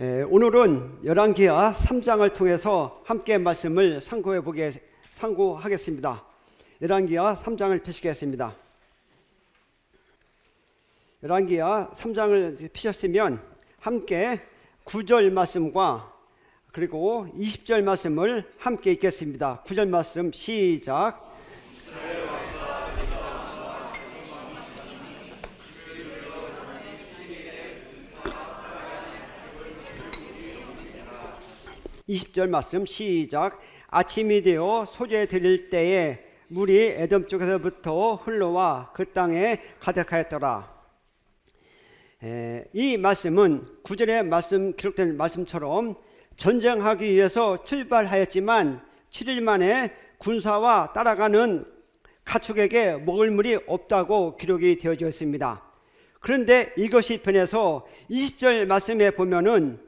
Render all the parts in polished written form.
오늘은 열왕기하 3장을 통해서 함께 말씀을 상고하겠습니다. 열왕기하 3장을 펴시겠습니다. 열왕기하 3장을 펴셨으면 함께 9절 말씀과 그리고 20절 말씀을 함께 읽겠습니다. 9절 말씀 시작. 20절 말씀 시작. 아침이 되어 소재 드릴 때에 물이 에돔 쪽에서부터 흘러와 그 땅에 가득하였더라. 이 말씀은 9절의 말씀 기록된 말씀처럼 전쟁하기 위해서 출발하였지만 7일 만에 군사와 따라가는 가축에게 먹을 물이 없다고 기록이 되어져 있습니다. 그런데 이것이 변해서 20절 말씀에 보면은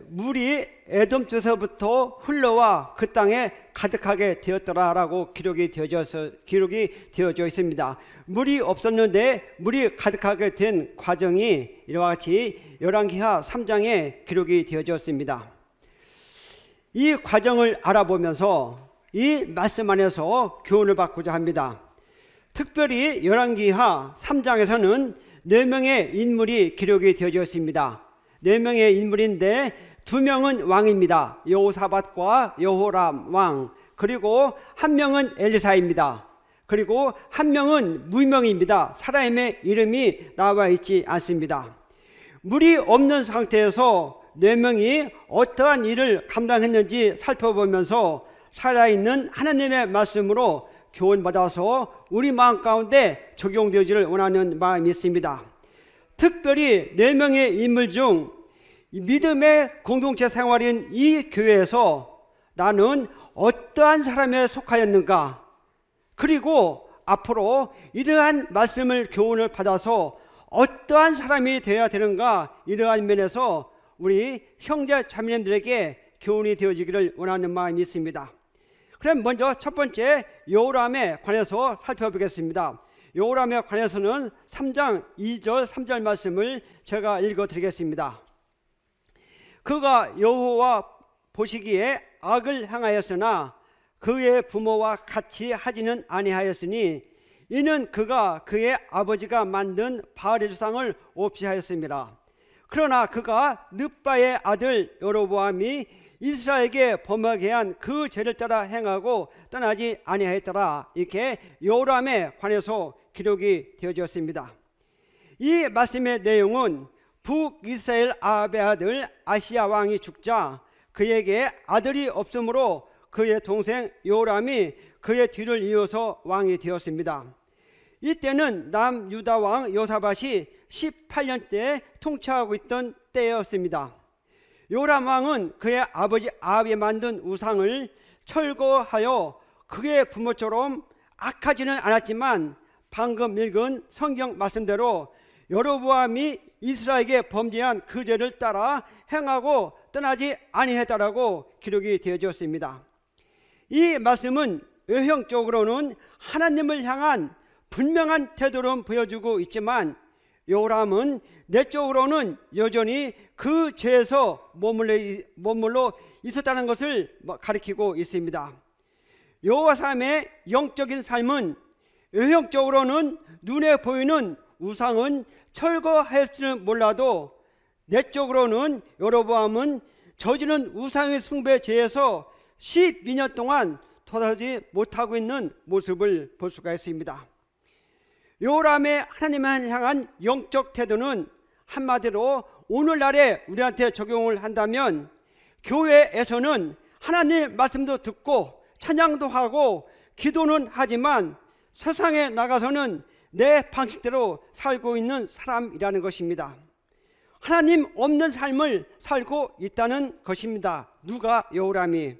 물이 에돔 쪽에서부터 흘러와 그 땅에 가득하게 되었더라라고 기록이 되어져 있습니다. 물이 없었는데 물이 가득하게 된 과정이 이와 같이 열왕기하 3장에 기록이 되어졌습니다. 이 과정을 알아보면서 이 말씀 안에서 교훈을 받고자 합니다. 특별히 열왕기하 3장에서는 4명의 인물이 기록이 되어져 있습니다. 4명의 인물인데 2명은 왕입니다. 여호사밧과 여호람 왕, 그리고 1명은 엘리사입니다. 그리고 1명은 무명입니다. 사람의 이름이 나와 있지 않습니다. 물이 없는 상태에서 4명이 어떠한 일을 감당했는지 살펴보면서 살아있는 하나님의 말씀으로 교훈받아서 우리 마음 가운데 적용되어지를 원하는 마음이 있습니다. 특별히 4명의 인물 중 믿음의 공동체 생활인 이 교회에서 나는 어떠한 사람에 속하였는가, 그리고 앞으로 이러한 말씀을 교훈을 받아서 어떠한 사람이 되어야 되는가, 이러한 면에서 우리 형제 자매님들에게 교훈이 되어지기를 원하는 마음이 있습니다. 그럼 먼저 첫 번째 여호람에 관해서 살펴보겠습니다. 여호람에 관해서는 3장 2절 3절 말씀을 제가 읽어드리겠습니다. 그가 여호와 보시기에 악을 행하였으나 그의 부모와 같이 하지는 아니하였으니 이는 그가 그의 아버지가 만든 바알의 주상을 없이 하였습니다. 그러나 그가 느바의 아들 여로보암이 이스라엘에게 범하게 한 그 죄를 따라 행하고 떠나지 아니하였더라. 이렇게 여호람에 관해서 기록이 되어졌습니다. 이 말씀의 내용은 북이스라엘 아합의 아들 아시야 왕이 죽자 그에게 아들이 없으므로 그의 동생 여호람이 그의 뒤를 이어서 왕이 되었습니다. 이때는 남유다 왕 여호사밧이 18년째 통치하고 있던 때였습니다. 여호람 왕은 그의 아버지 아합이 만든 우상을 철거하여 그의 부모처럼 악하지는 않았지만 방금 읽은 성경 말씀대로 여로보암이 이스라엘에게 범죄한 그 죄를 따라 행하고 떠나지 아니했다라고 기록이 되어졌습니다. 이 말씀은 외형적으로는 하나님을 향한 분명한 태도를 보여주고 있지만 여호람은 내적으로는 여전히 그 죄에서 머물러 있었다는 것을 가리키고 있습니다. 여호와삼의 영적인 삶은 외형적으로는 눈에 보이는 우상은 철거했을지는 몰라도 내적으로는 여로보암은 저지른 우상의 숭배 죄에서 12년 동안 돌아서지 못하고 있는 모습을 볼 수가 있습니다. 여호람의 하나님을 향한 영적 태도는 한마디로 오늘날에 우리한테 적용을 한다면 교회에서는 하나님 말씀도 듣고 찬양도 하고 기도는 하지만 세상에 나가서는 내 방식대로 살고 있는 사람이라는 것입니다. 하나님 없는 삶을 살고 있다는 것입니다. 누가? 여호람이.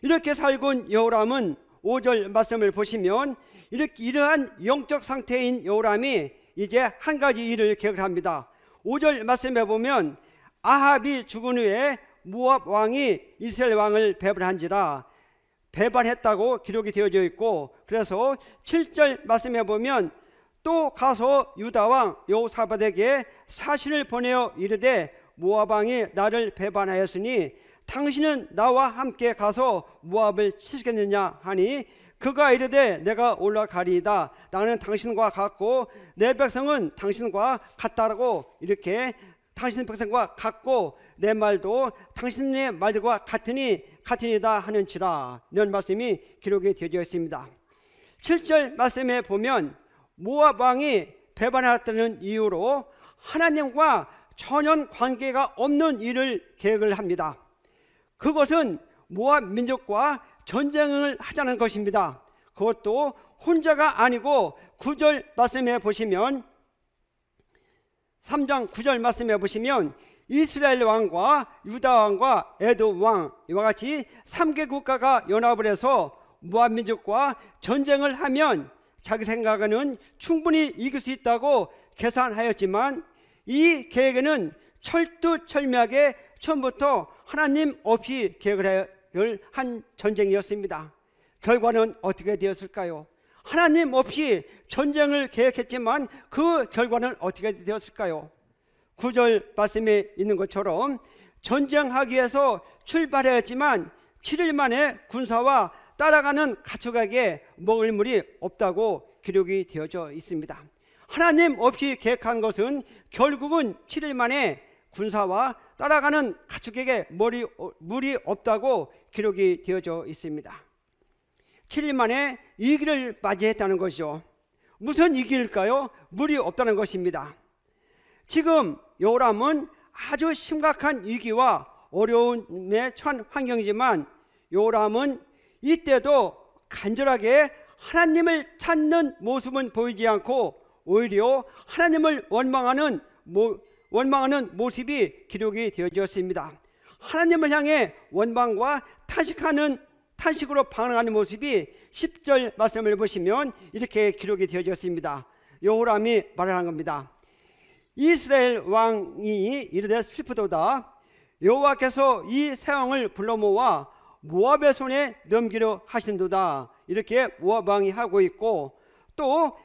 이렇게 살고 온 여호람은 5절 말씀을 보시면 이러한 영적 상태인 여호람이 이제 한 가지 일을 계획합니다. 5절 말씀에 보면 아합이 죽은 후에 모압 왕이 이스라엘 왕을 배반한지라 배반했다고 기록이 되어져 있고, 그래서 7절 말씀에 보면 또 가서 유다 왕 여호사밧에게 사신을 보내어 이르되 모압 왕이 나를 배반하였으니 당신은 나와 함께 가서 모압을 치시겠느냐 하니 그가 이르되 내가 올라가리이다. 나는 당신과 같고 내 백성은 당신과 같다라고 이렇게 당신 백성과 같고 내 말도 당신의 말들과 같으니다 하는지라. 이런 말씀이 기록이 되어 있습니다. 7절 말씀에 보면 모압 왕이 배반하였다는 이유로 하나님과 전혀 관계가 없는 일을 계획을 합니다. 그것은 모압 민족과 전쟁을 하자는 것입니다. 그것도 혼자가 아니고 9절 말씀에 보시면 3장 9절 말씀에 보시면 이스라엘 왕과 유다 왕과 에돔 왕 이와 같이 3개 국가가 연합을 해서 모압 민족과 전쟁을 하면 자기 생각에는 충분히 이길 수 있다고 계산하였지만 이 계획에는 철두철미하게 처음부터 하나님 없이 계획을 한 전쟁이었습니다. 결과는 어떻게 되었을까요? 하나님 없이 전쟁을 계획했지만 그 결과는 어떻게 되었을까요? 9절 말씀에 있는 것처럼 전쟁하기 위해서 출발하였지만 7일 만에 군사와 따라가는 가축에게 먹을 물이 없다고 기록이 되어져 있습니다. 하나님 없이 계획한 것은 결국은 7일 만에 군사와 따라가는 가축에게 물이 없다고 기록이 되어져 있습니다. 7일 만에 위기를 맞이했다는 것이죠. 무슨 위기일까요? 물이 없다는 것입니다. 지금 요람은 아주 심각한 위기와 어려움에 처한 환경이지만 요람은 이때도 간절하게 하나님을 찾는 모습은 보이지 않고 오히려 하나님을 원망하는 모습이 기록이 되어졌습니다. 하나님을 향해 원망과 탄식으로 반응하는 모습이 10절 말씀을 보시면 이렇게 기록이 되어졌습니다. 여호람이 말하는 겁니다. 이스라엘 왕이 이르되 슬프도다. 여호와께서 이 세 왕을 불러 모아 모압의 손에 넘기려 하신도다. 이렇게 모압 왕이 하고 있고 또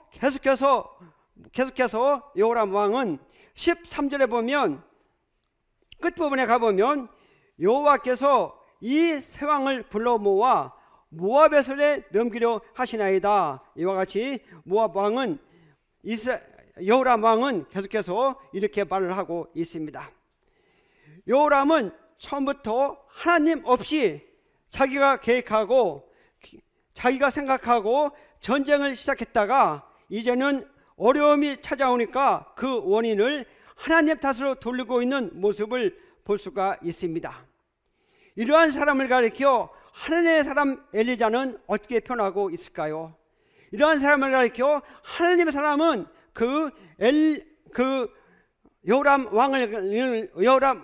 계속해서 여호람 왕은 13절에 보면 끝부분에 가보면 여호와께서 이 세 왕을 불러 모아 모압의 손에 넘기려 하시나이다. 이와 같이 모압 왕은 여호람 왕은 계속해서 이렇게 말을 하고 있습니다. 여호람은 처음부터 하나님 없이 자기가 계획하고 자기가 생각하고 전쟁을 시작했다가 이제는 어려움이 찾아오니까 그 원인을 하나님 탓으로 돌리고 있는 모습을 볼 수가 있습니다. 이러한 사람을 가리켜 하나님의 사람 엘리자는 어떻게 표현하고 있을까요? 이러한 사람을 가리켜 하나님의 사람은 여호람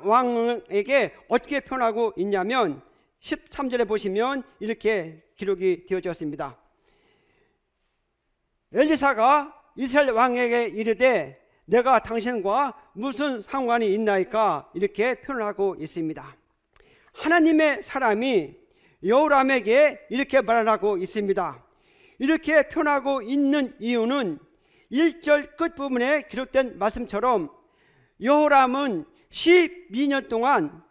왕에게 어떻게 표현하고 있냐면 13절에 보시면 이렇게 기록이 되어졌습니다. 엘리사가 이스라엘 왕에게 이르되 내가 당신과 무슨 상관이 있나이까 이렇게 표현하고 있습니다. 하나님의 사람이 여호람에게 이렇게 말하고 있습니다. 이렇게 표현하고 있는 이유는 1절 끝부분에 기록된 말씀처럼 여호람은 12년 동안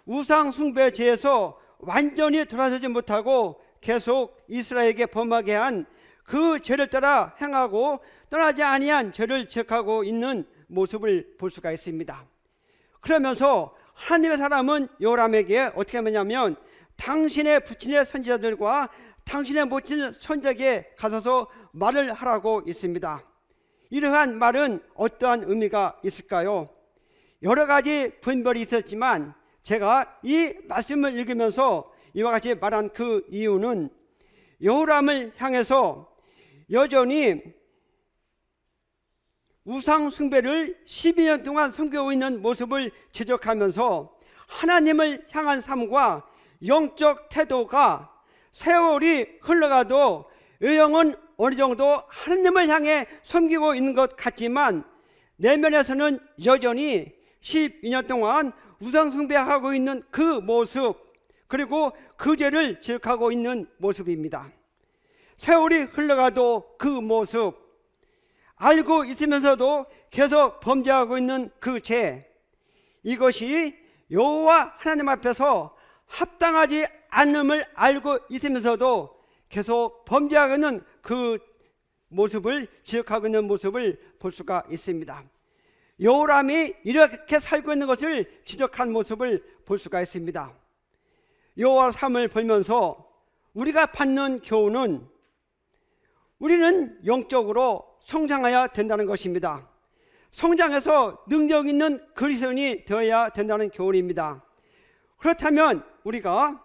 우상 숭배죄에서 완전히 돌아서지 못하고 계속 이스라엘에게 범하게 한 그 죄를 따라 행하고 떠나지 아니한 죄를 지적하고 있는 모습을 볼 수가 있습니다. 그러면서 하나님의 사람은 여호람에게 어떻게 하냐면 당신의 부친의 선지자들과 당신의 모친 선지자에게 가서서 말을 하라고 있습니다. 이러한 말은 어떠한 의미가 있을까요? 여러 가지 분별이 있었지만 제가 이 말씀을 읽으면서 이와 같이 말한 그 이유는 여호람을 향해서 여전히 우상 숭배를 12년 동안 섬기고 있는 모습을 지적하면서 하나님을 향한 삶과 영적 태도가 세월이 흘러가도 여영은 어느 정도 하나님을 향해 섬기고 있는 것 같지만 내면에서는 여전히 12년 동안 우상 숭배하고 있는 그 모습, 그리고 그 죄를 지적하고 있는 모습입니다. 세월이 흘러가도 그 모습, 알고 있으면서도 계속 범죄하고 있는 그 죄, 이것이 여호와 하나님 앞에서 합당하지 않음을 알고 있으면서도 계속 범죄하고 있는 그 모습을, 지적하고 있는 모습을 볼 수가 있습니다. 여호람이 이렇게 살고 있는 것을 지적한 모습을 볼 수가 있습니다. 여호와 삶을 보면서 우리가 받는 교훈은 우리는 영적으로 성장해야 된다는 것입니다. 성장해서 능력 있는 그리스도인이 되어야 된다는 교훈입니다. 그렇다면 우리가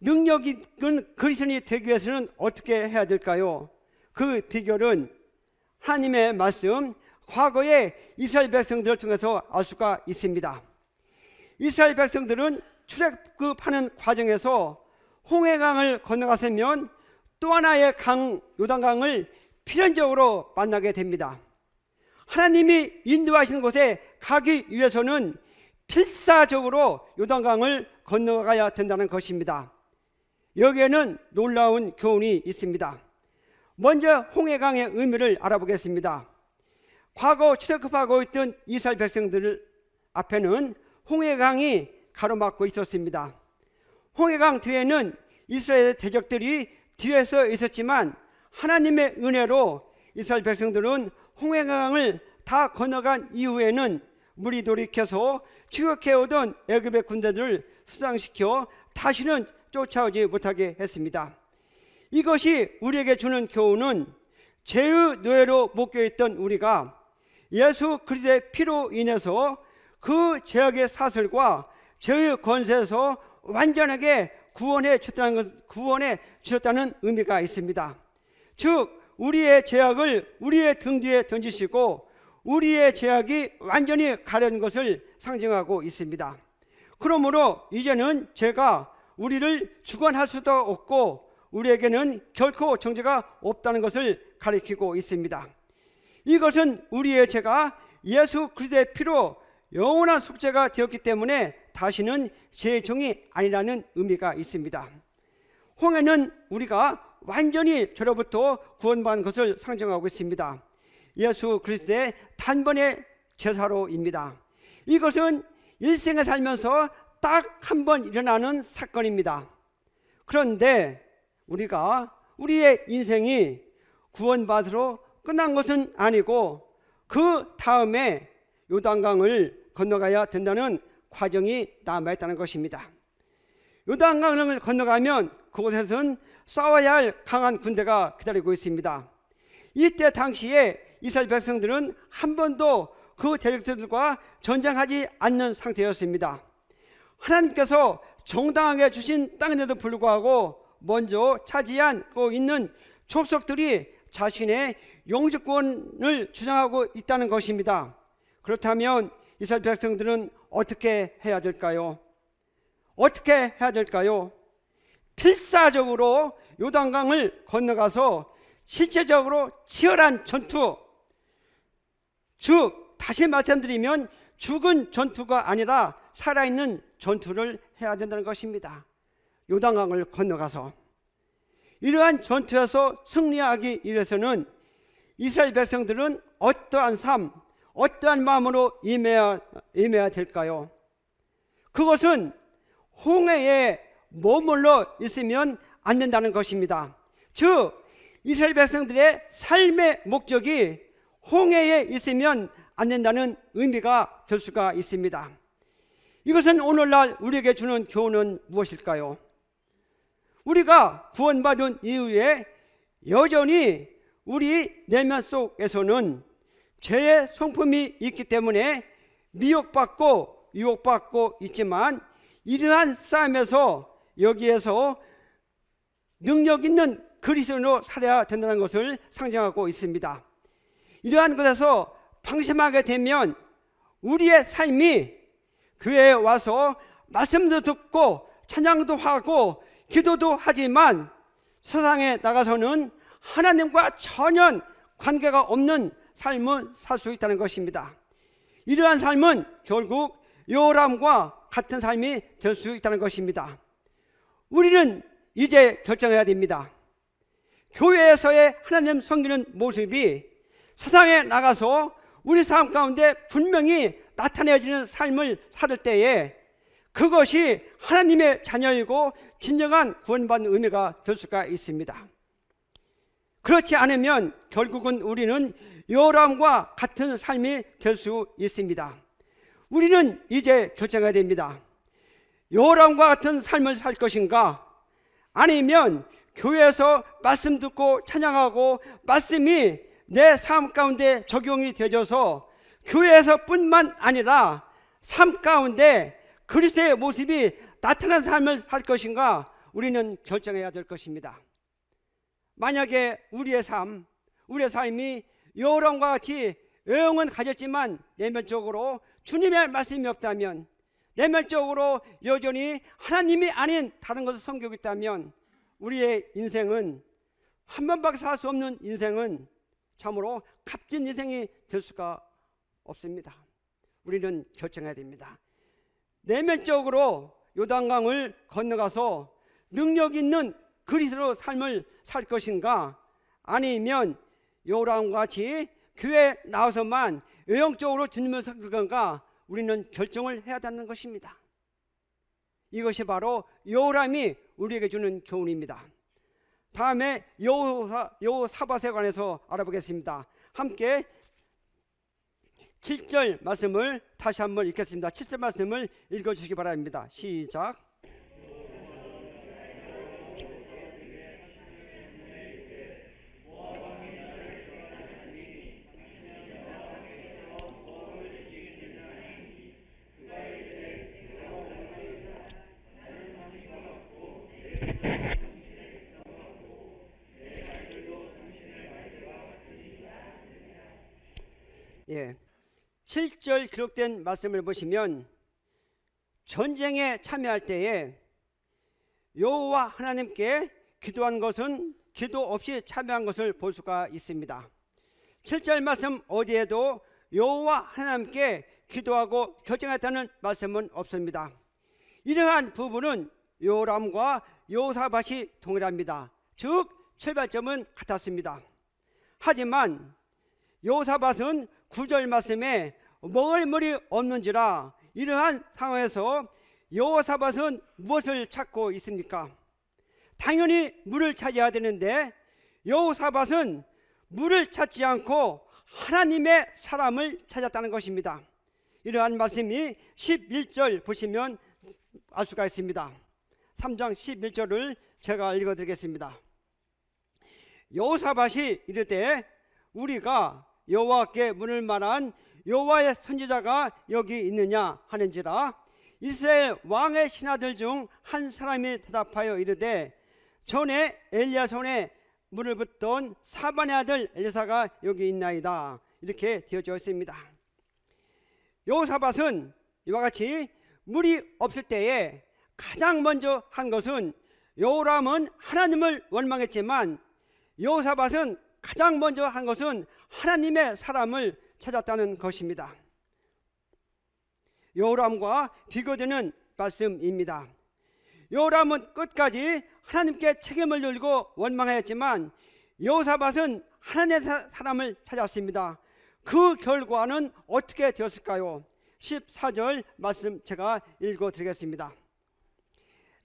능력 있는 그리스도인이 되기 위해서는 어떻게 해야 될까요? 그 비결은 하나님의 말씀, 과거의 이스라엘 백성들을 통해서 알 수가 있습니다. 이스라엘 백성들은 출애굽하는 과정에서 홍해강을 건너갔으면 또 하나의 강, 요단강을 필연적으로 만나게 됩니다. 하나님이 인도하시는 곳에 가기 위해서는 필사적으로 요단강을 건너가야 된다는 것입니다. 여기에는 놀라운 교훈이 있습니다. 먼저 홍해강의 의미를 알아보겠습니다. 과거 출애굽하고 있던 이스라엘 백성들 앞에는 홍해강이 가로막고 있었습니다. 홍해강 뒤에는 이스라엘 대적들이 뒤에서 있었지만 하나님의 은혜로 이스라엘 백성들은 홍해강을 다 건너간 이후에는 물이 돌이켜서 추격해오던 애굽의 군대들을 수장시켜 다시는 쫓아오지 못하게 했습니다. 이것이 우리에게 주는 교훈은 죄의 노예로 묶여있던 우리가 예수 그리스도의 피로 인해서 그 죄악의 사슬과 죄의 권세에서 완전하게 구원해 주셨다는 의미가 있습니다. 즉 우리의 죄악을 우리의 등 뒤에 던지시고 우리의 죄악이 완전히 가려진 것을 상징하고 있습니다. 그러므로 이제는 죄가 우리를 주관할 수도 없고 우리에게는 결코 정죄가 없다는 것을 가리키고 있습니다. 이것은 우리의 죄가 예수 그리스도의 피로 영원한 속죄가 되었기 때문에 다시는 죄의 종이 아니라는 의미가 있습니다. 홍해는 우리가 완전히 죄로부터 구원받은 것을 상징하고 있습니다. 예수 그리스도의 단번의 제사로입니다. 이것은 일생에 살면서 딱 한 번 일어나는 사건입니다. 그런데 우리가 우리의 인생이 구원받으러 끝난 것은 아니고 그 다음에 요단강을 건너가야 된다는 과정이 남아있다는 것입니다. 요단강을 건너가면 그곳에서는 싸워야 할 강한 군대가 기다리고 있습니다. 이때 당시에 이스라엘 백성들은 한 번도 그 대적들과 전쟁하지 않는 상태였습니다. 하나님께서 정당하게 주신 땅인데도 불구하고 먼저 차지하고 있는 족속들이 자신의 영주권을 주장하고 있다는 것입니다. 그렇다면 이스라엘 백성들은 어떻게 해야 될까요? 어떻게 해야 될까요? 필사적으로 요단강을 건너가서 실제적으로 치열한 전투, 즉 다시 말씀드리면 죽은 전투가 아니라 살아있는 전투를 해야 된다는 것입니다. 요단강을 건너가서 이러한 전투에서 승리하기 위해서는 이스라엘 백성들은 어떠한 삶, 어떠한 마음으로 임해야 될까요? 그것은 홍해에 머물러 있으면 안 된다는 것입니다. 즉 이스라엘 백성들의 삶의 목적이 홍해에 있으면 안 된다는 의미가 될 수가 있습니다. 이것은 오늘날 우리에게 주는 교훈은 무엇일까요? 우리가 구원받은 이후에 여전히 우리 내면 속에서는 죄의 성품이 있기 때문에 미혹받고 유혹받고 있지만 이러한 싸움에서 여기에서 능력 있는 그리스도인으로 살아야 된다는 것을 상징하고 있습니다. 이러한 것에서 방심하게 되면 우리의 삶이 교회에 와서 말씀도 듣고 찬양도 하고 기도도 하지만 세상에 나가서는 하나님과 전혀 관계가 없는 삶을 살 수 있다는 것입니다. 이러한 삶은 결국 요람과 같은 삶이 될 수 있다는 것입니다. 우리는 이제 결정해야 됩니다. 교회에서의 하나님 섬기는 모습이 세상에 나가서 우리 삶 가운데 분명히 나타내지는 삶을 살 때에 그것이 하나님의 자녀이고 진정한 구원받는 의미가 될 수가 있습니다. 그렇지 않으면 결국은 우리는 요람과 같은 삶이 될 수 있습니다. 우리는 이제 결정해야 됩니다. 요람과 같은 삶을 살 것인가, 아니면 교회에서 말씀 듣고 찬양하고 말씀이 내 삶 가운데 적용이 되어서 교회에서 뿐만 아니라 삶 가운데 그리스도의 모습이 나타나는 삶을 살 것인가, 우리는 결정해야 될 것입니다. 만약에 우리의 삶이 요람과 같이 외형은 가졌지만 내면적으로 주님의 말씀이 없다면, 내면적으로 여전히 하나님이 아닌 다른 것을 섬기고 있다면, 우리의 인생은 한 번밖에 살 수 없는 인생은 참으로 값진 인생이 될 수가 없습니다. 우리는 결정해야 됩니다. 내면적으로 요단강을 건너가서 능력 있는 그리스도로 삶을 살 것인가, 아니면 요람과 같이 교회에 나와서만 외형적으로 주님을 섬길 건가, 우리는 결정을 해야 되는 것입니다. 이것이 바로 요람이 우리에게 주는 교훈입니다. 다음에 여호사밧에 관해서 알아보겠습니다. 함께 7절 말씀을 다시 한번 읽겠습니다. 7절 말씀을 읽어주시기 바랍니다. 시작. 예, 7절 기록된 말씀을 보시면 전쟁에 참여할 때에 여호와 하나님께 기도한 것은 기도 없이 참여한 것을 볼 수가 있습니다. 7절 말씀 어디에도 여호와 하나님께 기도하고 결정했다는 말씀은 없습니다. 이러한 부분은 요람과 여호사밧이 동일합니다. 즉 출발점은 같았습니다. 하지만 여호사밧은 9절 말씀에 먹을 물이 없는지라, 이러한 상황에서 여호사밧은 무엇을 찾고 있습니까? 당연히 물을 찾아야 되는데 여호사밧은 물을 찾지 않고 하나님의 사람을 찾았다는 것입니다. 이러한 말씀이 11절 보시면 알 수가 있습니다. 3장 11절을 제가 읽어드리겠습니다. 여호사밧이 이르되 우리가 여호와께 물을 만한 여호와의 선지자가 여기 있느냐 하는지라, 이스라엘 왕의 신하들 중 한 사람이 대답하여 이르되 전에 엘리야 손에 물을 붓던 사반의 아들 엘리사가 여기 있나이다. 이렇게 되어져 있습니다. 여호사밧은 이와 같이 물이 없을 때에 가장 먼저 한 것은, 요람은 하나님을 원망했지만 여호사밧은 가장 먼저 한 것은 하나님의 사람을 찾았다는 것입니다. 요람과 비교되는 말씀입니다. 요람은 끝까지 하나님께 책임을 들고 원망하였지만 여호사밧은 하나님의 사람을 찾았습니다. 그 결과는 어떻게 되었을까요? 14절 말씀 제가 읽어드리겠습니다.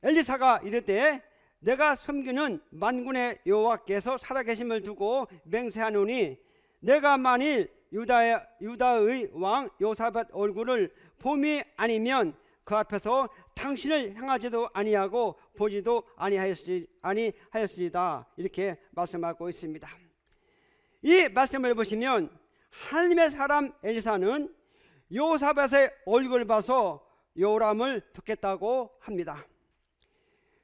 엘리사가 이르되 내가 섬기는 만군의 여호와께서 살아계심을 두고 맹세하노니, 내가 만일 유다의 왕 여호사밧 얼굴을 봄이 아니면 그 앞에서 당신을 향하지도 아니하고 보지도 아니하였으리다. 이렇게 말씀하고 있습니다. 이 말씀을 보시면 하나님의 사람 엘리사는 여호사밧의 얼굴을 봐서 요람을 듣겠다고 합니다.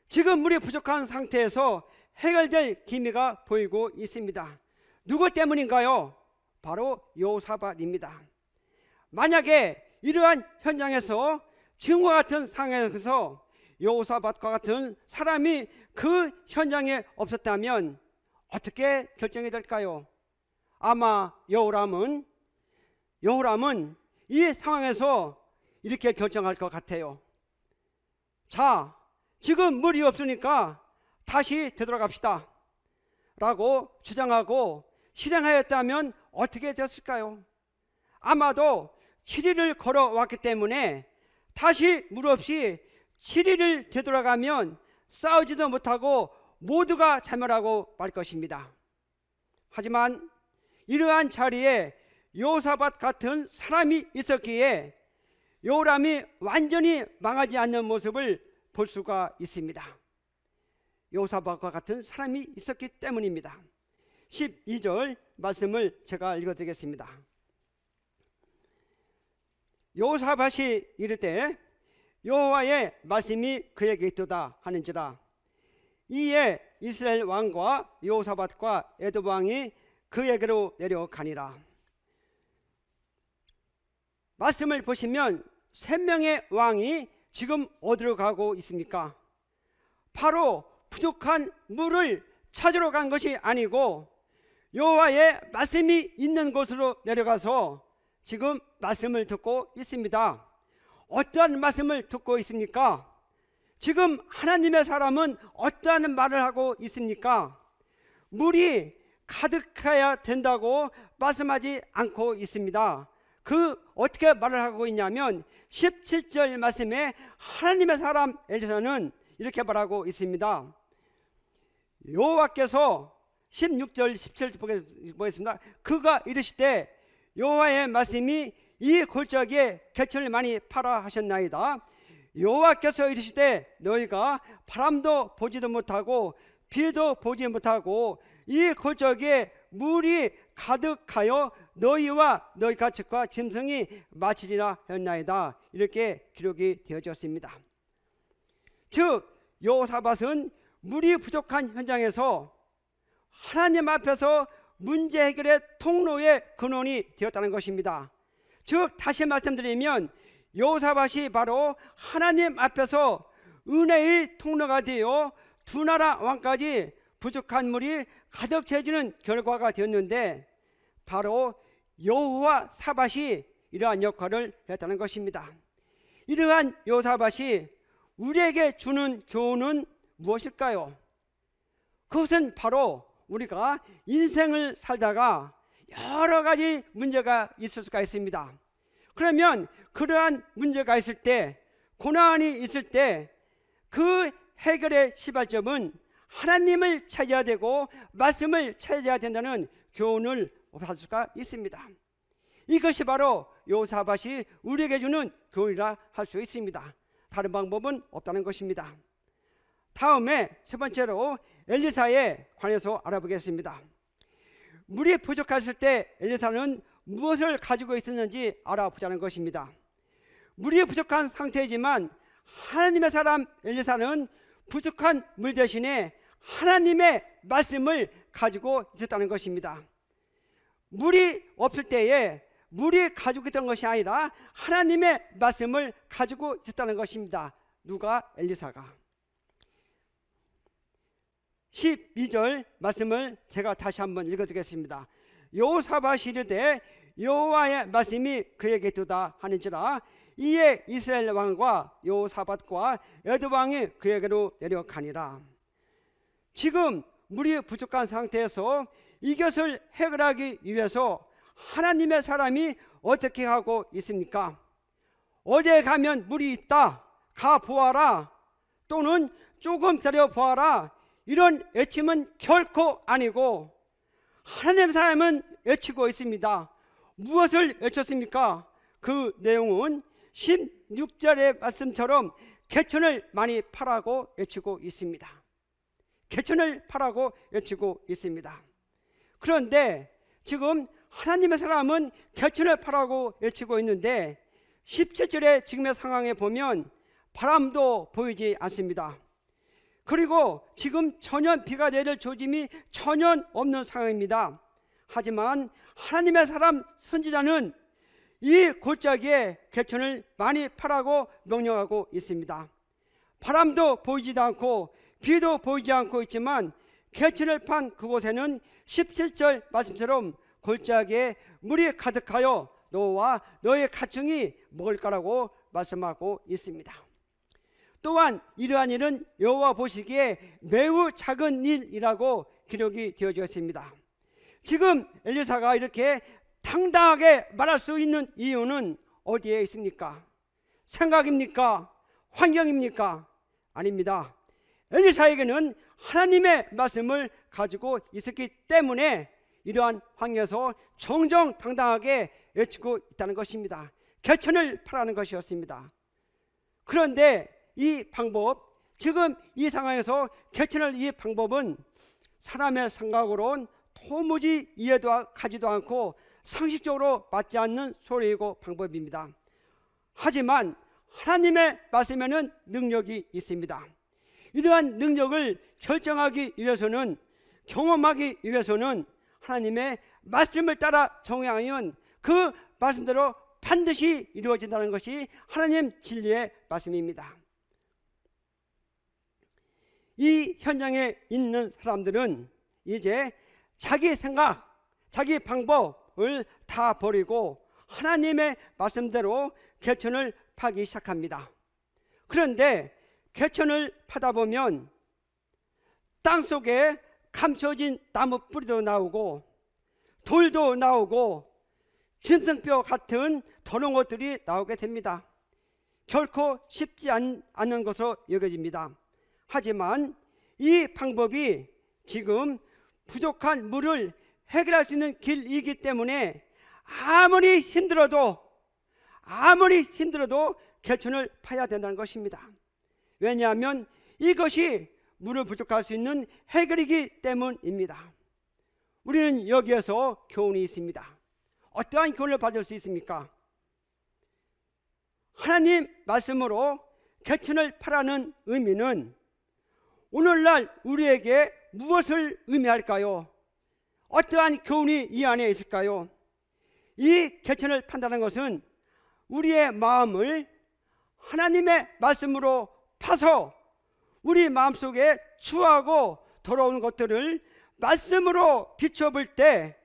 지금 물이 부족한 상태에서 해결될 기미가 보이고 있습니다. 누구 때문인가요? 바로 여호사밧입니다. 만약에 이러한 현장에서 지금과 같은 상황에서 여호사밧과 같은 사람이 그 현장에 없었다면 어떻게 결정이 될까요? 아마 여호람은 이 상황에서 이렇게 결정할 것 같아요. 자, 지금 물이 없으니까 다시 되돌아갑시다 라고 주장하고 실행하였다면 어떻게 됐을까요? 아마도 7일을 걸어왔기 때문에 다시 물 없이 7일을 되돌아가면 싸우지도 못하고 모두가 자멸하고 말 것입니다. 하지만 이러한 자리에 여호사밧 같은 사람이 있었기에 요람이 완전히 망하지 않는 모습을 볼 수가 있습니다. 여호사밧과 같은 사람이 있었기 때문입니다. 12절 말씀을 제가 읽어드리겠습니다. 여호사밧이 이르되 여호와의 말씀이 그에게 있도다 하는지라. 이에 이스라엘 왕과 여호사밧과 에돔 왕이 그에게로 내려가니라. 말씀을 보시면 3명의 왕이 지금 어디로 가고 있습니까? 바로 부족한 물을 찾으러 간 것이 아니고 여호와의 말씀이 있는 곳으로 내려가서 지금 말씀을 듣고 있습니다. 어떠한 말씀을 듣고 있습니까? 지금 하나님의 사람은 어떠한 말을 하고 있습니까? 물이 가득해야 된다고 말씀하지 않고 있습니다. 어떻게 말을 하고 있냐면 17절 말씀에 하나님의 사람 엘리사는 이렇게 말하고 있습니다. 여호와께서 16절 17절 보겠습니다. 그가 이르시되 여호와의 말씀이 이 골짜기에 개천을 많이 파라 하셨나이다. 여호와께서 이르시되 너희가 바람도 보지도 못하고 비도 보지 못하고 이 골짜기에 물이 가득하여 너희와 너희 가축과 짐승이 마치리라 했나이다. 이렇게 기록이 되어졌습니다. 즉 여호사밧은 물이 부족한 현장에서 하나님 앞에서 문제 해결의 통로의 근원이 되었다는 것입니다. 즉 다시 말씀드리면 여호사밧이 바로 하나님 앞에서 은혜의 통로가 되어 두 나라 왕까지 부족한 물이 가득 채지는 결과가 되었는데 바로 여호사밧이 이러한 역할을 했다는 것입니다. 이러한 여호사밧이 우리에게 주는 교훈은 무엇일까요? 그것은 바로 우리가 인생을 살다가 여러 가지 문제가 있을 수가 있습니다. 그러면 그러한 문제가 있을 때, 고난이 있을 때 그 해결의 시발점은 하나님을 찾아야 되고 말씀을 찾아야 된다는 교훈을 받을 수가 있습니다. 이것이 바로 여호사밧이 우리에게 주는 교훈이라 할 수 있습니다. 다른 방법은 없다는 것입니다. 다음에 세 번째로 엘리사에 관해서 알아보겠습니다. 물이 부족했을 때 엘리사는 무엇을 가지고 있었는지 알아보자는 것입니다. 물이 부족한 상태이지만 하나님의 사람 엘리사는 부족한 물 대신에 하나님의 말씀을 가지고 있었다는 것입니다. 물이 없을 때에 물이 가지고 있던 것이 아니라 하나님의 말씀을 가지고 있었다는 것입니다. 누가? 엘리사가. 12절 말씀을 제가 다시 한번 읽어드리겠습니다. 여호사밧이 이르되 여호와의 말씀이 그에게 있도다 하는지라. 이에 이스라엘 왕과 여호사밧과 에돔 왕이 그에게로 내려가니라. 지금 물이 부족한 상태에서 이것을 해결하기 위해서 하나님의 사람이 어떻게 하고 있습니까? 어디에 가면 물이 있다, 가 보아라, 또는 조금 기다려 보아라, 이런 외침은 결코 아니고 하나님의 사람은 외치고 있습니다. 무엇을 외쳤습니까? 그 내용은 16절의 말씀처럼 개천을 많이 파라고 외치고 있습니다. 개천을 파라고 외치고 있습니다. 그런데 지금 하나님의 사람은 개천을 파라고 외치고 있는데 17절의 지금의 상황에 보면 바람도 보이지 않습니다. 그리고 지금 전혀 비가 내릴 조짐이 전혀 없는 상황입니다. 하지만 하나님의 사람 선지자는 이 골짜기에 개천을 많이 파라고 명령하고 있습니다. 바람도 보이지도 않고 비도 보이지 않고 있지만 개천을 판 그곳에는 17절 말씀처럼 골짜기에 물이 가득하여 너와 너의 가축이 먹을 거라고 말씀하고 있습니다. 또한 이러한 일은 여호와 보시기에 매우 작은 일이라고 기록이 되어져 있습니다. 지금 엘리사가 이렇게 당당하게 말할 수 있는 이유는 어디에 있습니까? 생각입니까? 환경입니까? 아닙니다. 엘리사에게는 하나님의 말씀을 가지고 있었기 때문에 이러한 환경에서 정정당당하게 외치고 있다는 것입니다. 개천을 파라는 것이었습니다. 그런데 이 방법, 지금 이 상황에서 개천을 이 방법은 사람의 생각으로는 도무지 이해도 가지도 않고 상식적으로 맞지 않는 소리이고 방법입니다. 하지만 하나님의 말씀에는 능력이 있습니다. 이러한 능력을 결정하기 위해서는, 경험하기 위해서는 하나님의 말씀을 따라 정하면 그 말씀대로 반드시 이루어진다는 것이 하나님 진리의 말씀입니다. 이 현장에 있는 사람들은 이제 자기 생각, 자기 방법을 다 버리고 하나님의 말씀대로 개천을 파기 시작합니다. 그런데 개천을 파다 보면 땅속에 감춰진 나무 뿌리도 나오고 돌도 나오고 짐승뼈 같은 더러운 것들이 나오게 됩니다. 결코 쉽지 않은 것으로 여겨집니다. 하지만 이 방법이 지금 부족한 물을 해결할 수 있는 길이기 때문에 아무리 힘들어도 개천을 파야 된다는 것입니다. 왜냐하면 이것이 물을 부족할 수 있는 해결이기 때문입니다. 우리는 여기에서 교훈이 있습니다. 어떠한 교훈을 받을 수 있습니까? 하나님 말씀으로 개천을 파라는 의미는 오늘날 우리에게 무엇을 의미할까요? 어떠한 교훈이 이 안에 있을까요? 이 개천을 판다는 것은 우리의 마음을 하나님의 말씀으로 파서 우리 마음속에 추하고 더러운 것들을 말씀으로 비춰볼 때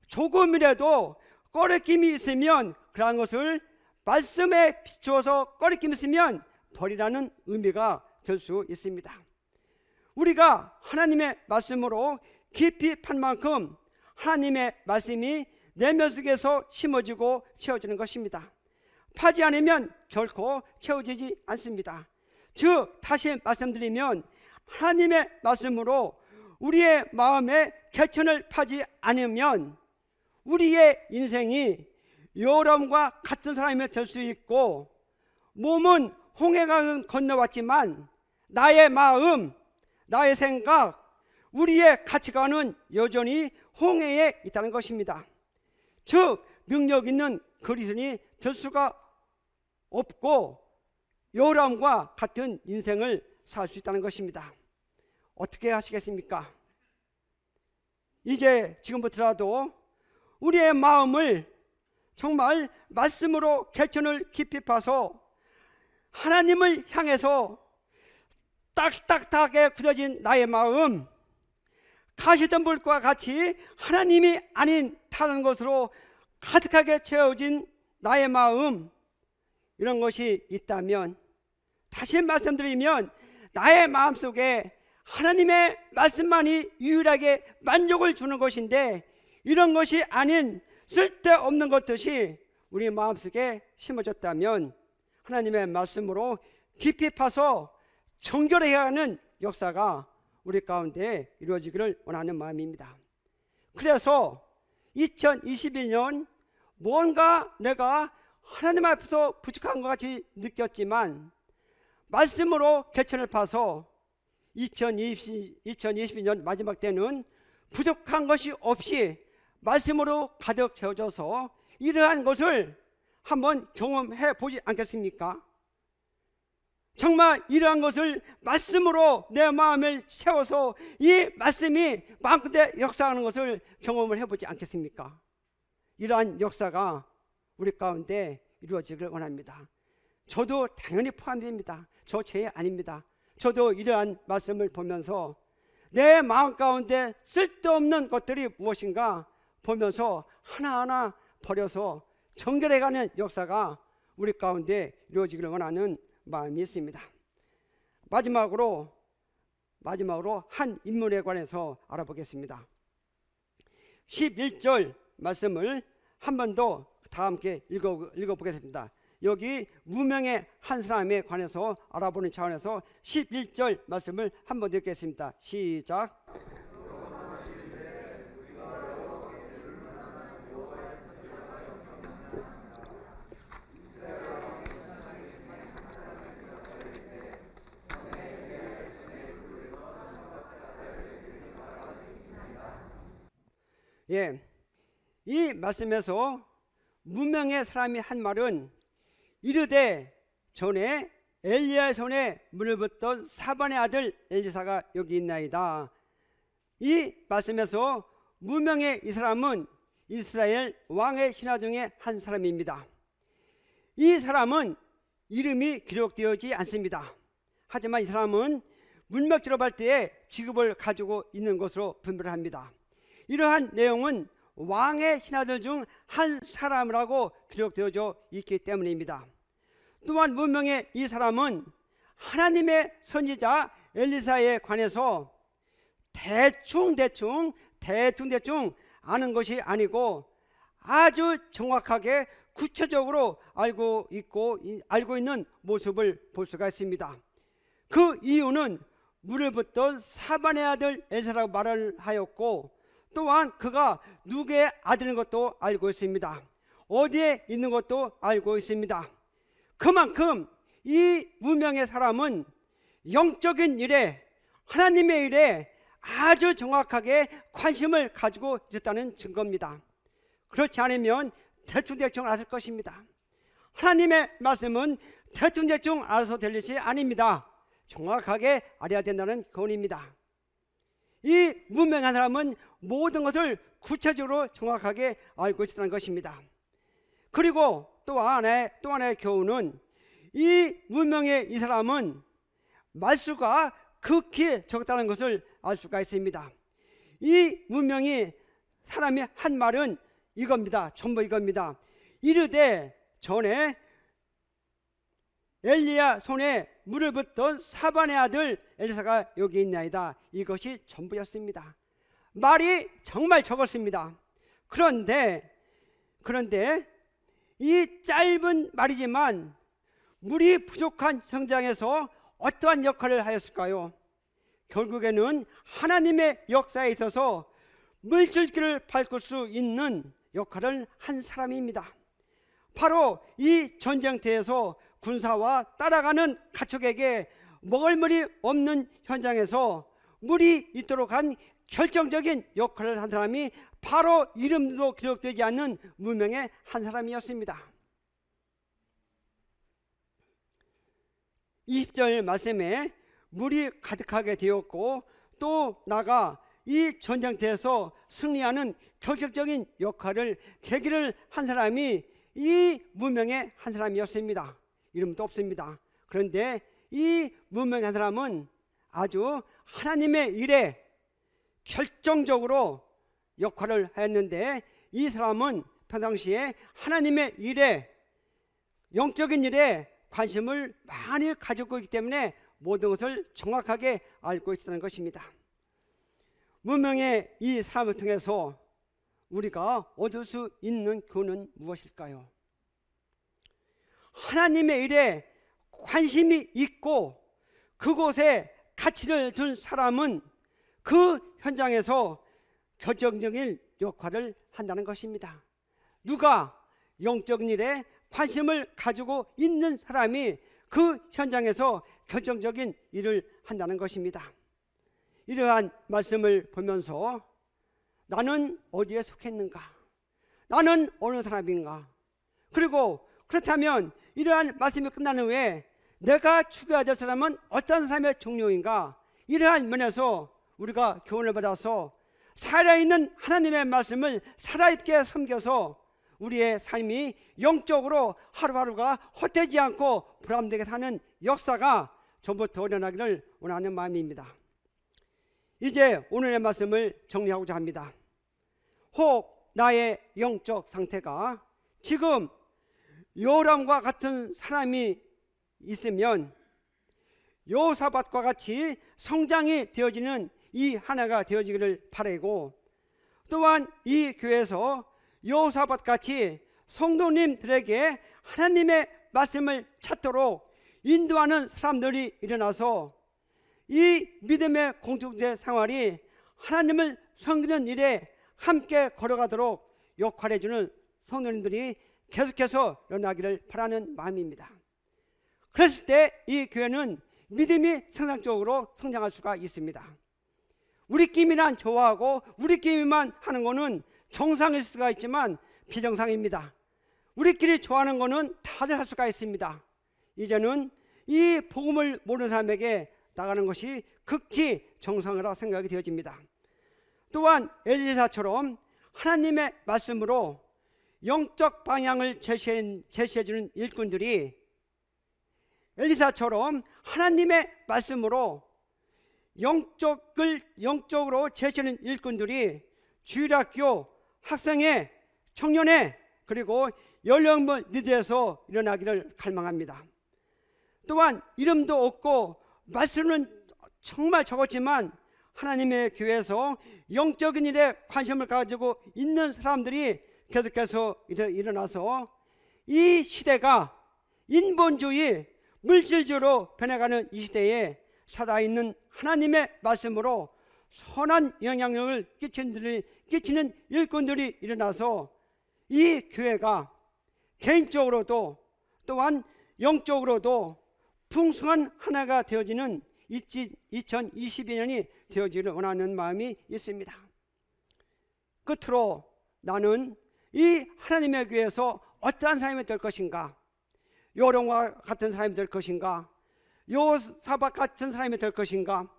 조금이라도 꺼리낌이 있으면 그러한 것을 말씀에 비추어서 꺼리낌이 있으면 버리라는 의미가 될 수 있습니다. 우리가 하나님의 말씀으로 깊이 판 만큼 하나님의 말씀이 내면 속에서 심어지고 채워지는 것입니다. 파지 않으면 결코 채워지지 않습니다. 즉 다시 말씀드리면 하나님의 말씀으로 우리의 마음에 개천을 파지 않으면 우리의 인생이 여러분과 같은 사람이 될 수 있고 몸은 홍해강은 건너왔지만 나의 마음, 나의 생각, 우리의 가치관은 여전히 홍해에 있다는 것입니다. 즉 능력 있는 그리스도인이 될 수가 없고 여러분과 같은 인생을 살 수 있다는 것입니다. 어떻게 하시겠습니까? 이제 지금부터라도 우리의 마음을 정말 말씀으로 개천을 깊이 파서 하나님을 향해서 딱딱하게 굳어진 나의 마음, 가시덤불과 같이 하나님이 아닌 다른 것으로 가득하게 채워진 나의 마음, 이런 것이 있다면 다시 말씀드리면 나의 마음속에 하나님의 말씀만이 유일하게 만족을 주는 것인데 이런 것이 아닌 쓸데없는 것들이 우리 마음속에 심어졌다면 하나님의 말씀으로 깊이 파서 정결해야 하는 역사가 우리 가운데 이루어지기를 원하는 마음입니다. 그래서 2022년 뭔가 내가 하나님 앞에서 부족한 것 같이 느꼈지만 말씀으로 개천을 파서 2022년 마지막 때는 부족한 것이 없이 말씀으로 가득 채워져서 이러한 것을 한번 경험해 보지 않겠습니까? 정말 이러한 것을 말씀으로 내 마음을 채워서 이 말씀이 마음껏 역사하는 것을 경험을 해보지 않겠습니까? 이러한 역사가 우리 가운데 이루어지길 원합니다. 저도 당연히 포함됩니다. 저 죄 아닙니다. 저도 이러한 말씀을 보면서 내 마음 가운데 쓸데없는 것들이 무엇인가 보면서 하나하나 버려서 정결해가는 역사가 우리 가운데 이루어지기를 원하는 마음이 있습니다. 마지막으로 한 인물에 관해서 알아보겠습니다. 11절 말씀을 한 번 더 다 함께 읽어보겠습니다. 여기 무명의 한 사람에 관해서 알아보는 차원에서 11절 말씀을 한 번 읽겠습니다. 시작. 예, 이 말씀에서 무명의 사람이 한 말은 이르되 전에 엘리야의 손에 물을 붓던 사반의 아들 엘리사가 여기 있나이다. 이 말씀에서 무명의 이 사람은 이스라엘 왕의 신하 중에 한 사람입니다. 이 사람은 이름이 기록되어지지 않습니다. 하지만 이 사람은 문맥 졸업할 때에 직업을 가지고 있는 것으로 분별합니다. 이러한 내용은 왕의 신하들 중 한 사람이라고 기록되어져 있기 때문입니다. 또한 무명의 이 사람은 하나님의 선지자 엘리사에 관해서 대충 아는 것이 아니고 아주 정확하게 구체적으로 알고 있는 모습을 볼 수가 있습니다. 그 이유는 물을 붓던 사반의 아들 엘리사라고 말을 하였고, 또한 그가 누구의 아들인 것도 알고 있습니다. 어디에 있는 것도 알고 있습니다. 그만큼 이 무명의 사람은 영적인 일에, 하나님의 일에 아주 정확하게 관심을 가지고 있었다는 증거입니다. 그렇지 않으면 대충 알았을 것입니다. 하나님의 말씀은 대충 알아서 될 것이 아닙니다. 정확하게 알아야 된다는 교훈입니다. 이 무명한 사람은 모든 것을 구체적으로 정확하게 알고 있다는 것입니다. 그리고 또 하나의 교훈은 이 무명의 이 사람은 말수가 극히 적다는 것을 알 수가 있습니다. 이 무명이 사람이 한 말은 이겁니다. 전부 이겁니다. 이르되 전에 엘리야 손에 물을 붓던 사반의 아들 엘리사가 여기 있나이다. 이것이 전부였습니다. 말이 정말 적었습니다. 그런데 이 짧은 말이지만 물이 부족한 현장에서 어떠한 역할을 하였을까요? 결국에는 하나님의 역사에 있어서 물줄기를 밟을 수 있는 역할을 한 사람입니다. 바로 이 전쟁터에서 군사와 따라가는 가축에게 먹을 물이 없는 현장에서 물이 있도록 한 결정적인 역할을 한 사람이 바로 이름도 기록되지 않는 무명의 한 사람이었습니다. 20절 말씀에 물이 가득하게 되었고 또 나가 이 전쟁터에서 승리하는 결정적인 역할을 계기를 한 사람이 이 무명의 한 사람이었습니다. 이름도 없습니다. 그런데 이 무명의 한 사람은 아주 하나님의 일에 결정적으로 역할을 했는데, 이 사람은 평상시에 하나님의 일에, 영적인 일에 관심을 많이 가지고 있기 때문에 모든 것을 정확하게 알고 있다는 것입니다. 무명의 이 사람을 통해서 우리가 얻을 수 있는 교훈은 무엇일까요? 하나님의 일에 관심이 있고 그곳에 가치를 둔 사람은 그 현장에서 결정적인 역할을 한다는 것입니다. 누가 영적인 일에 관심을 가지고 있는 사람이 그 현장에서 결정적인 일을 한다는 것입니다. 이러한 말씀을 보면서 나는 어디에 속했는가? 나는 어느 사람인가? 그리고 그렇다면 이러한 말씀이 끝난 후에 내가 죽여야 될 사람은 어떤 사람의 종류인가? 이러한 면에서 우리가 교훈을 받아서 살아있는 하나님의 말씀을 살아있게 섬겨서 우리의 삶이 영적으로 하루하루가 헛되지 않고 보람되게 사는 역사가 전부터 일어나기를 원하는 마음입니다. 이제 오늘의 말씀을 정리하고자 합니다. 혹 나의 영적 상태가 지금 요람과 같은 사람이 있으면 여호사밧과 같이 성장이 되어지는 이 하나가 되어지기를 바라고, 또한 이 교회에서 여호사밧 같이 성도님들에게 하나님의 말씀을 찾도록 인도하는 사람들이 일어나서 이 믿음의 공동체 생활이 하나님을 섬기는 일에 함께 걸어가도록 역할해주는 성도님들이 계속해서 일어나기를 바라는 마음입니다. 그랬을 때 이 교회는 믿음이 성장적으로 성장할 수가 있습니다. 우리끼리만 좋아하고 우리끼리만 하는 거는 정상일 수가 있지만 비정상입니다. 우리끼리 좋아하는 거는 다들 할 수가 있습니다. 이제는 이 복음을 모르는 사람에게 나가는 것이 극히 정상이라 생각이 되어집니다. 또한 엘리사처럼 하나님의 말씀으로 영적 방향을 제시해주는 일꾼들이, 엘리사처럼 하나님의 말씀으로 영적으로 제시하는 일꾼들이 주일학교 학생회, 청년회, 그리고 연령별 리더에서 일어나기를 갈망합니다. 또한 이름도 없고 말씀은 정말 적었지만 하나님의 교회에서 영적인 일에 관심을 가지고 있는 사람들이 계속해서 일어나서 이 시대가 인본주의, 물질주의로 변해가는 이 시대에 살아있는 하나님의 말씀으로 선한 영향력을 끼치는 일꾼들이 일어나서 이 교회가 개인적으로도 또한 영적으로도 풍성한 하나가 되어지는 2022년이 되어지기를 원하는 마음이 있습니다. 끝으로 나는 이 하나님의 교회에서 어떠한 사람이 될 것인가, 요론과 같은 사람이 될 것인가, 여호사밧 같은 사람이 될 것인가,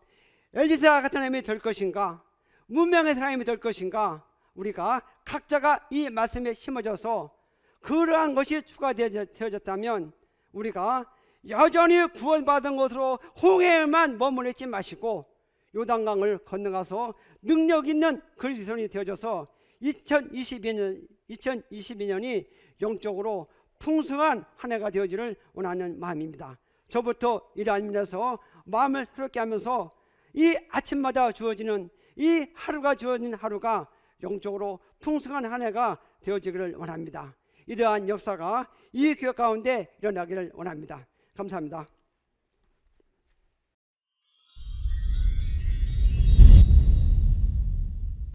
엘리사 같은 사람이 될 것인가, 문명의 사람이 될 것인가, 우리가 각자가 이 말씀에 심어져서 그러한 것이 추가되어졌다면 우리가 여전히 구원받은 것으로 홍해에만 머물러 있지 마시고 요단강을 건너가서 능력 있는 그리스도인이 되어져서 2022년이 영적으로 풍성한 한 해가 되어지를 원하는 마음입니다. 저부터 이러한 면에서 마음을 새롭게 하면서 이 아침마다 주어지는 이 하루가 주어진 하루가 영적으로 풍성한 한 해가 되어지기를 원합니다. 이러한 역사가 이 교회 가운데 일어나기를 원합니다. 감사합니다.